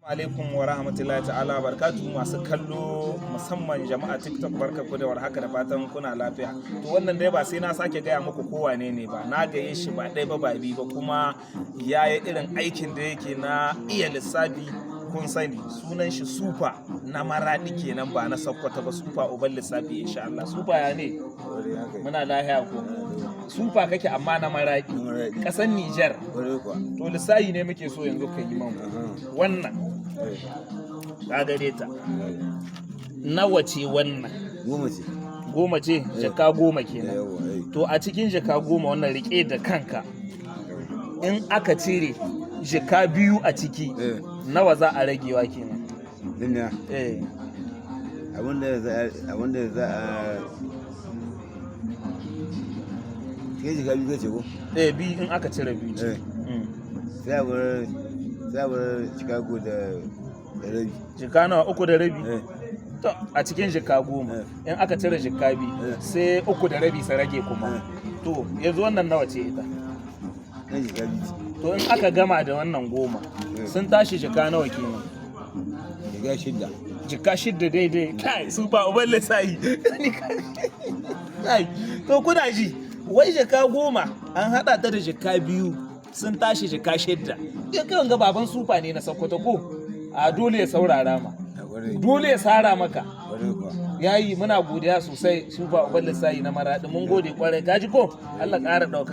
alaikum wa rahmatullahi ta'ala barkatu masu kallo musamman jama'a TikTok barkaku da warhaka da fatan kuna lafiya. To wannan dai ba sai na sake gaya muku ko wane ne ba, na gaye shi ba ɗaya ba biyu ba, kuma yayi irin aikin da yake na iya lissafi. Kun sani sunan shi Super na Maradi kenan, ba na Sokoto ba. Super uban lissafi insha Allah. Super ya ne muna lahiya ko Super kake amma na Maradi kasan Niger. To lissafi ne muke so yanzu ka yi man wannan ka gare ta nawa ce wannan? Goma ce jaka goma kenan. To a cikin jaka goma wannan rike da kanka, in aka cire jaka biyu a ciki nawa za a ragewa kenan? Dinna abinda za a ke jika biyu ce ko? Biyu in aka cire biyu ce. Sai a bar Chicago da rabi. Jika nawa? 3.5. To a cikin jika goma in aka cire jika biyu sai 3.5 sai rage kuma. To yanzu wannan nawa ce ita? Jika biyu. To in aka gama da wannan goma sun tashi jika nawa kenan? Jika shidda. Jika shidda daidai. Kai Super uban lissafi. To kuna ji wai jika goma an hada ta da jika biyu sun tashi jika shidda. Ya kai wanga baban Super ne na Sokoto ko? A dole ya saurara ma. Dole ya sara maka. Yayi muna godiya sosai Super uban lissafi na Maradi, mun gode kwarai. Kaji ko? Allah ƙara ɗauka.